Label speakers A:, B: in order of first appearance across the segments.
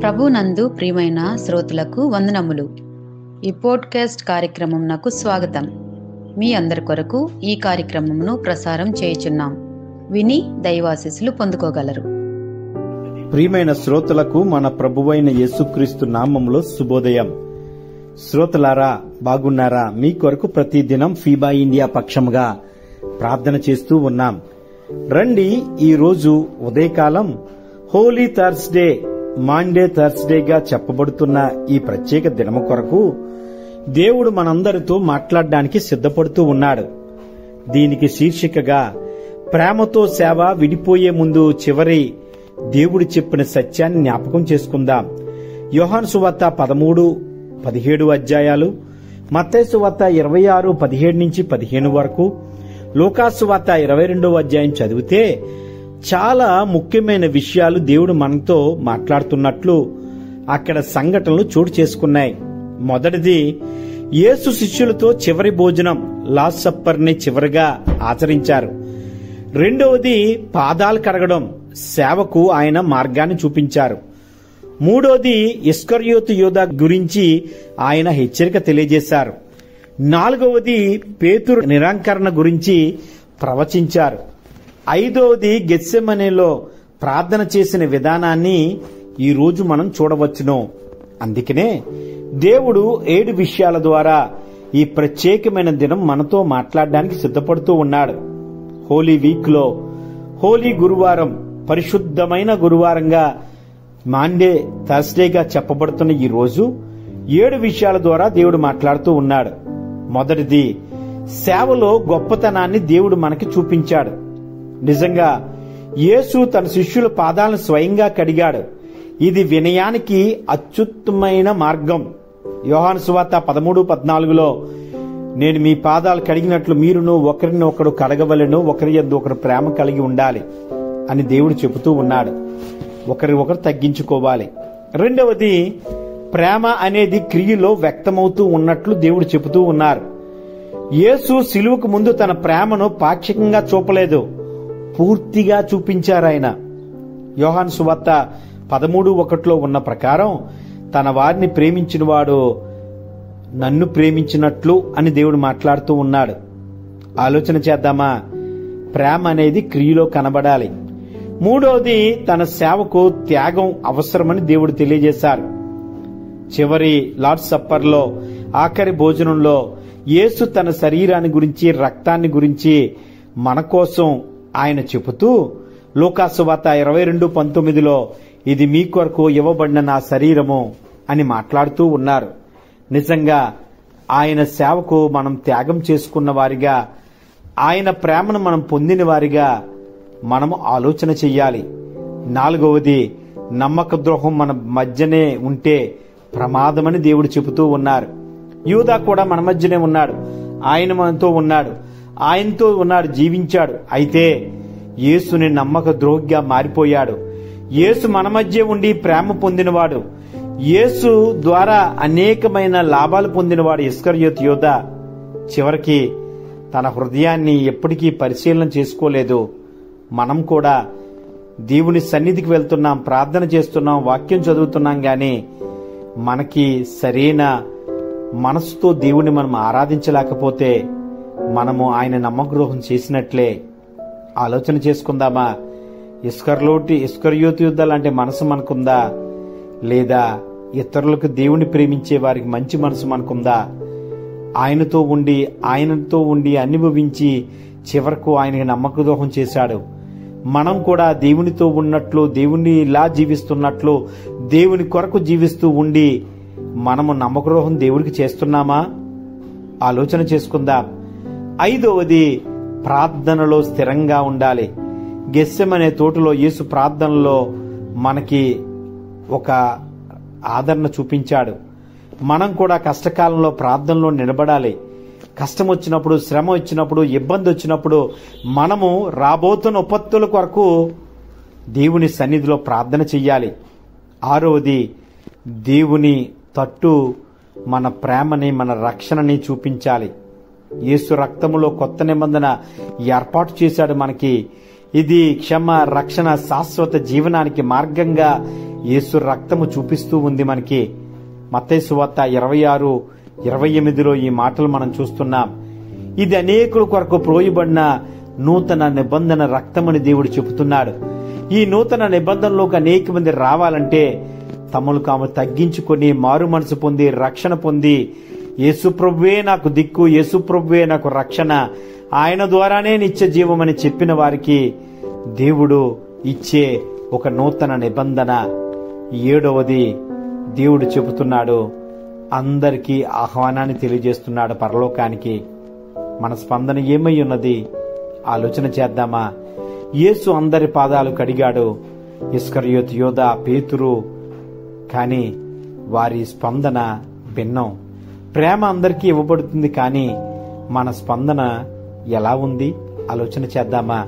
A: ప్రభునందు ప్రియమైన శ్రోతలకు వందనములు. ఈ పోడ్కాస్ట్ కార్యక్రమంనకు స్వాగతం. మీ అందరి కొరకు ఈ కార్యక్రమమును ప్రసారం చేయుచున్నాం. విని దైవాశీస్సులు పొందుకోగలరు.
B: ప్రియమైన శ్రోతలకు మన ప్రభువైన యేసుక్రీస్తు నామములో శుభోదయం. శ్రోతలారా, బాగున్నారా? మీ కొరకు ప్రతిదినం ఫీబా ఇండియా పక్షముగా ప్రార్థన చేస్తూ ఉన్నాం. రండి, ఈ రోజు ఉదయకాలం హోలీ థర్స్డే, మాండే థర్స్డేగా చెప్పబడుతున్న ఈ ప్రత్యేక దినము కొరకు దేవుడు మనందరితో మాట్లాడడానికి సిద్ధపడుతూ ఉన్నాడు. దీనికి శీర్షికగా ప్రేమతో సేవ, విడిపోయే ముందు చివరి దేవుడు చెప్పిన సత్యాన్ని జ్ఞాపకం చేసుకుందాం. యోహాను సువార్త 13-17 అధ్యాయాలు, మత్తయి సువార్త 26-17 వరకు, లూకా సువార్త 22వ అధ్యాయం చదివితే చాలా ముఖ్యమైన విషయాలు దేవుడు మనతో మాట్లాడుతున్నట్లు అక్కడ సంఘటనలు చోటు చేసుకున్నాయి. మొదటిది, యేసు శిష్యులతో చివరి భోజనం, లాస్ట్ సప్పర్ ని చివరిగా ఆచరించారు. రెండవది, పాదాలు కడగడం, సేవకు ఆయన మార్గాన్ని చూపించారు. మూడోది, ఇస్కరియోతు యూదా గురించి ఆయన హెచ్చరిక తెలియజేశారు. నాలుగవది, పేతురు నిరాకరణ గురించి ప్రవచించారు. ఐదవది, గెత్సెమనేలో ప్రార్థన చేసిన విధానాన్ని ఈ రోజు మనం చూడవచ్చును. అందుకనే దేవుడు 7 విషయాల ద్వారా ఈ ప్రత్యేకమైన దినం మనతో మాట్లాడడానికి సిద్ధపడుతూ ఉన్నాడు. హోలీ వీక్ లో హోలీ గురువారం, పరిశుద్ధమైన గురువారంగా మాండే థర్స్డేగా చెప్పబడుతున్న ఈ రోజు 7 విషయాల ద్వారా దేవుడు మాట్లాడుతూ ఉన్నాడు. మొదటిది, సేవలో గొప్పతనాన్ని దేవుడు మనకి చూపించాడు. నిజంగా యేసు తన శిష్యుల పాదాలను స్వయంగా కడిగాడు. ఇది వినయానికి అత్యుత్తమైన మార్గం. యోహాను సువార్త 13-14లో, నేను మీ పాదాలు కడిగినట్లు మీరును ఒకరిని ఒకడు కడగవలెను, ఒకరి యందు ఒకరు ప్రేమ కలిగి ఉండాలి అని దేవుడు చెబుతూ ఉన్నాడు. ఒకరి ఒకరు తగ్గించుకోవాలి. రెండవది, ప్రేమ అనేది క్రియలో వ్యక్తమవుతూ ఉన్నట్లు దేవుడు చెబుతూ ఉన్నారు. యేసు సిలువకు ముందు తన ప్రేమను పాక్షికంగా చూపలేదు, పూర్తిగా చూపించారాయన. యోహాను సువార్త 13:1 ఉన్న ప్రకారం, తన వారిని ప్రేమించినవాడు నన్ను ప్రేమించినట్లు అని దేవుడు మాట్లాడుతూ ఉన్నాడు. ఆలోచన చేద్దామా? ప్రేమ అనేది క్రియలో కనబడాలి. మూడవది, తన సేవకు త్యాగం అవసరమని దేవుడు తెలియజేశారు. చివరి లార్డ్ సప్పర్లో, ఆఖరి భోజనంలో యేసు తన శరీరాన్ని గురించి, రక్తాన్ని గురించి మన కోసం ఆయన చెబుతూ, లూకా సువార్త 22:19లో, ఇది మీ కొరకు ఇవ్వబడిన నా శరీరము అని మాట్లాడుతూ ఉన్నారు. నిజంగా ఆయన సేవకు మనం త్యాగం చేసుకున్న వారిగా, ఆయన ప్రేమను మనం పొందిన వారిగా మనము ఆలోచన చెయ్యాలి. నాలుగవది, నమ్మక ద్రోహం మన మధ్యనే ఉంటే ప్రమాదమని దేవుడు చెబుతూ ఉన్నారు. యూదా కూడా మన మధ్యనే ఉన్నాడు, ఆయన మనతో ఉన్నాడు, ఆయనతో ఉన్నాడు, జీవించాడు. అయితే యేసుని నమ్మక ద్రోహిగా మారిపోయాడు. యేసు మన మధ్య ఉండి ప్రేమ పొందినవాడు, యేసు ద్వారా అనేకమైన లాభాలు పొందినవాడు ఇస్కరియోతు యూదా చివరికి తన హృదయాన్ని ఎప్పటికీ పరిశీలన చేసుకోలేదు. మనం కూడా దేవుని సన్నిధికి వెళ్తున్నాం, ప్రార్థన చేస్తున్నాం, వాక్యం చదువుతున్నాం, గాని మనకి సరైన మనసుతో దేవుని మనం ఆరాధించలేకపోతే మనము ఆయన నమ్మకద్రోహం చేసినట్లే. ఆలోచన చేసుకుందామా? ఇస్కరియోతు యూదా లాంటి మనసు మనకుందా? లేదా ఇతరులకు దేవుని ప్రేమించే వారికి మంచి మనసు మనకుందా? ఆయనతో ఉండి అనుభవించి చివరకు ఆయనకి నమ్మకద్రోహం చేశాడు. మనం కూడా దేవునితో ఉన్నట్లు, దేవుని ఇలా జీవిస్తున్నట్లు, దేవుని కొరకు జీవిస్తూ ఉండి మనము నమ్మకద్రోహం దేవుడికి చేస్తున్నామా? ఆలోచన చేసుకుందాం. ఐదవది, ప్రార్థనలో స్థిరంగా ఉండాలి. గెత్సెమనే తోటలో యేసు ప్రార్థనలో మనకి ఒక ఆదరణ చూపించాడు. మనం కూడా కష్టకాలంలో ప్రార్థనలో నిలబడాలి. కష్టం వచ్చినప్పుడు, శ్రమ వచ్చినప్పుడు, ఇబ్బంది వచ్చినప్పుడు మనము రాబోతున్న ఉపత్తుల కొరకు దేవుని సన్నిధిలో ప్రార్థన చెయ్యాలి. ఆరవది, దేవుని తట్టు మన ప్రేమని, మన రక్షణని చూపించాలి. యేసు రక్తములో కొత్త నిబంధన ఏర్పాటు చేశాడు మనకి. ఇది క్షమ, రక్షణ, శాశ్వత జీవనానికి మార్గంగా యేసు రక్తము చూపిస్తూ ఉంది మనకి. మత్తయి సువార్త 26:28లో ఈ మాటలు మనం చూస్తున్నాం. ఇది అనేకుల కొరకు ప్రోయబడిన నూతన నిబంధన రక్తమని దేవుడు చెబుతున్నాడు. ఈ నూతన నిబంధనలోకి అనేక మంది రావాలంటే తమను తాము తగ్గించుకొని మారు మనసు పొంది రక్షణ పొంది యేసుప్రభువే నాకు దిక్కు, యేసుప్రభువే నాకు రక్షణ, ఆయన ద్వారానే నిత్య జీవమని చెప్పిన వారికి దేవుడు ఇచ్చే ఒక నూతన నిబంధన. 7వది దేవుడు చెబుతున్నాడు, అందరికీ ఆహ్వానాన్ని తెలియజేస్తున్నాడు పరలోకానికి. మన స్పందన ఏమై ఉన్నది ఆలోచన చేద్దామా? యేసు అందరి పాదాలు కడిగాడు, ఇస్కరియోతు, యోధా, పేతురు. కానీ వారి స్పందన భిన్నం. ప్రేమ అందరికీ ఇవ్వబడుతుంది, కానీ మన స్పందన ఎలా ఉంది ఆలోచన చేద్దామా?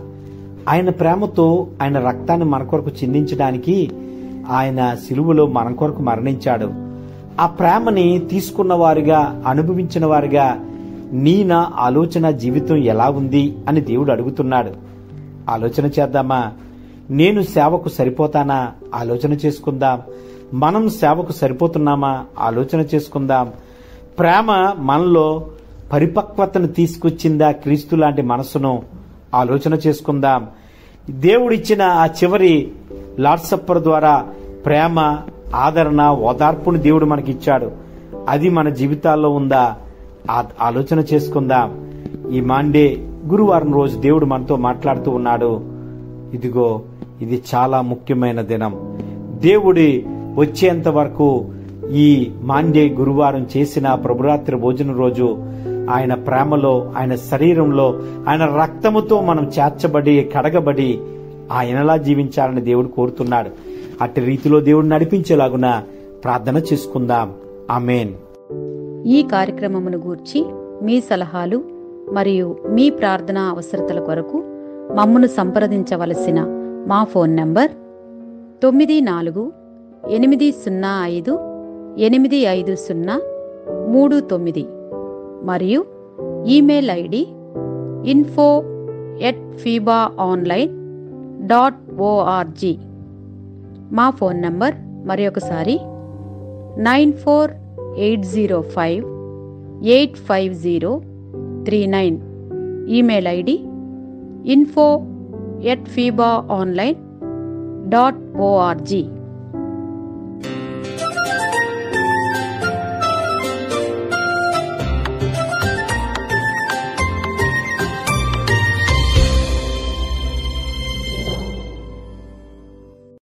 B: ఆయన ప్రేమతో ఆయన రక్తాన్ని మన కొరకు చిందించడానికి ఆయన సిలువలో మన కొరకు మరణించాడు. ఆ ప్రేమని తీసుకున్న వారుగా, అనుభవించిన వారుగా నా ఆలోచన జీవితం ఎలా ఉంది అని దేవుడు అడుగుతున్నాడు. ఆలోచన చేద్దామా? నేను సేవకు సరిపోతానా ఆలోచన చేసుకుందాం. మనం సేవకు సరిపోతున్నామా ఆలోచన చేసుకుందాం. ప్రేమ మనలో పరిపక్వతను తీసుకొచ్చిందా, క్రీస్తు లాంటి మనసును ఆలోచన చేసుకుందాం. దేవుడిచ్చిన ఆ చివరి లార్డ్ సప్పర్ ద్వారా ప్రేమ, ఆదరణ, ఓదార్పును దేవుడు మనకిచ్చాడు. అది మన జీవితాల్లో ఉందా ఆలోచన చేసుకుందాం. ఈ మాండే గురువారం రోజు దేవుడు మనతో మాట్లాడుతూ ఉన్నాడు. ఇదిగో ఇది చాలా ముఖ్యమైన దినం. దేవుడి వచ్చేంత వరకు ఈ మాండే గురువారం చేసిన ప్రభురాత్రి భోజనం రోజు ఆయన ప్రేమలో, ఆయన శరీరంలో, ఆయన రక్తముతో మనం చేర్చబడి కడగబడి ఆయనలా జీవించాలని దేవుడు కోరుతున్నాడు. అట్టి రీతిలో దేవుడు నడిపించేలాగున ప్రార్థన చేసుకుందాం. ఆమేన్.
A: ఈ కార్యక్రమమును గూర్చి మీ సలహాలు మరియు మీ ప్రార్థనా అవసరతల కొరకు మమ్మను సంప్రదించవలసిన మా ఫోన్ నంబర్ 948585085039 మరియు ఈమెయిల్ ఐడి info@fibaonline.org. మా ఫోన్ నంబర్ మరొకసారి 9480585039. Email ID info@fibaonline.org.